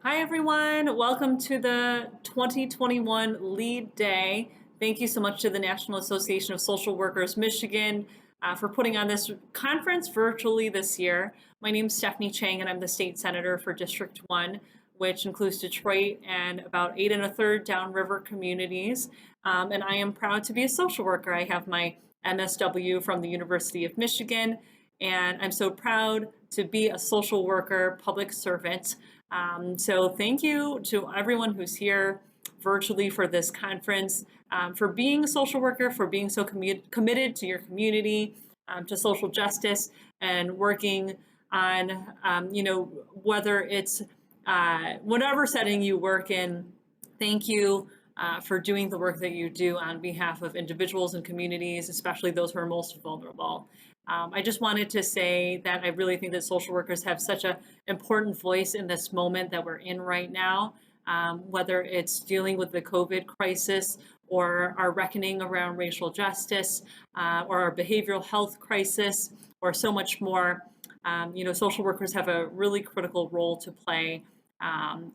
Hi, everyone. Welcome to the 2021 Lead Day. Thank you so much to the National Association of Social Workers Michigan for putting on this conference virtually this year. My name is Stephanie Chang, and I'm the state senator for District 1, which includes Detroit and about 8 1/3 downriver communities. And I am proud to be a social worker. I have my MSW from the University of Michigan, and I'm so proud to be a social worker, public servant. So thank you to everyone who's here virtually for this conference, for being a social worker, for being so committed to your community, to social justice, and working on, whether it's whatever setting you work in. Thank you for doing the work that you do on behalf of individuals and communities, especially those who are most vulnerable. I just wanted to say that I really think that social workers have such an important voice in this moment that we're in right now, whether it's dealing with the COVID crisis or our reckoning around racial justice or our behavioral health crisis or so much more. Social workers have a really critical role to play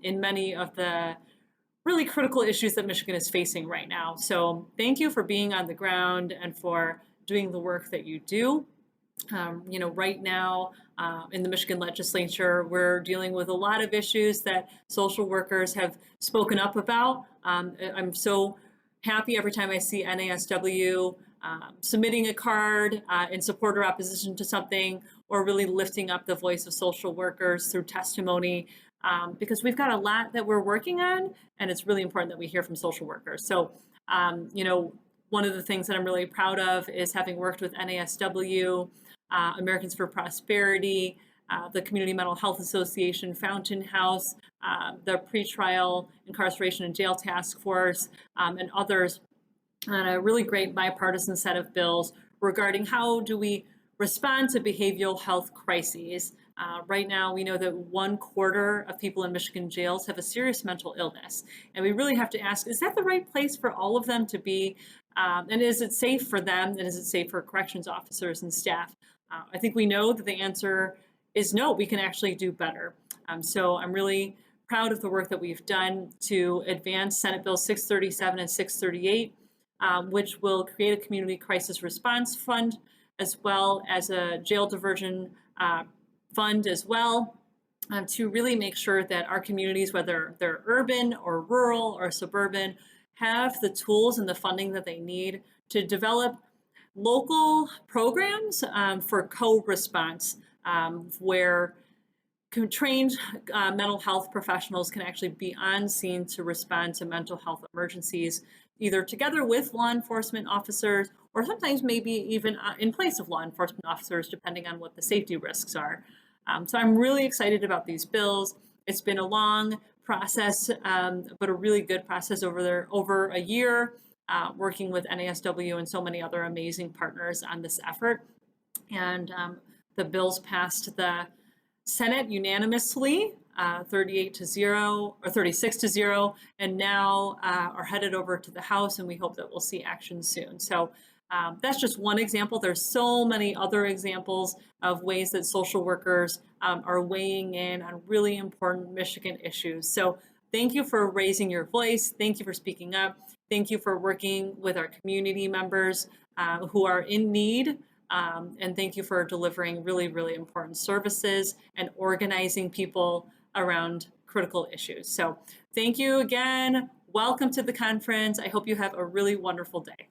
in many of the really critical issues that Michigan is facing right now. So thank you for being on the ground and for doing the work that you do. Right now in the Michigan legislature, we're dealing with a lot of issues that social workers have spoken up about. I'm so happy every time I see NASW submitting a card in support or opposition to something, or really lifting up the voice of social workers through testimony, because we've got a lot that we're working on, and it's really important that we hear from social workers. So, one of the things that I'm really proud of is having worked with NASW, Americans for Prosperity, the Community Mental Health Association, Fountain House, the Pretrial Incarceration and Jail Task Force, and others on a really great bipartisan set of bills regarding how do we respond to behavioral health crises. Right now, we know that 1/4 of people in Michigan jails have a serious mental illness. And we really have to ask, is that the right place for all of them to be? And is it safe for them? And is it safe for corrections officers and staff? I think we know that the answer is no, we can actually do better. So I'm really proud of the work that we've done to advance Senate Bill 637 and 638, which will create a community crisis response fund, as well as a jail diversion fund as well, to really make sure that our communities, whether they're urban or rural or suburban, have the tools and the funding that they need to develop local programs for co-response, where trained mental health professionals can actually be on scene to respond to mental health emergencies, either together with law enforcement officers or sometimes maybe even in place of law enforcement officers, depending on what the safety risks are. So I'm really excited about these bills. It's been a long process, but a really good process over a year, working with NASW and so many other amazing partners on this effort. And the bills passed the Senate unanimously, 38-0 or 36-0, and now are headed over to the House, and we hope that we'll see action soon. So that's just one example. There's so many other examples of ways that social workers are weighing in on really important Michigan issues. So thank you for raising your voice. Thank you for speaking up. Thank you for working with our community members who are in need. And thank you for delivering really, really important services and organizing people around critical issues. So thank you again. Welcome to the conference. I hope you have a really wonderful day.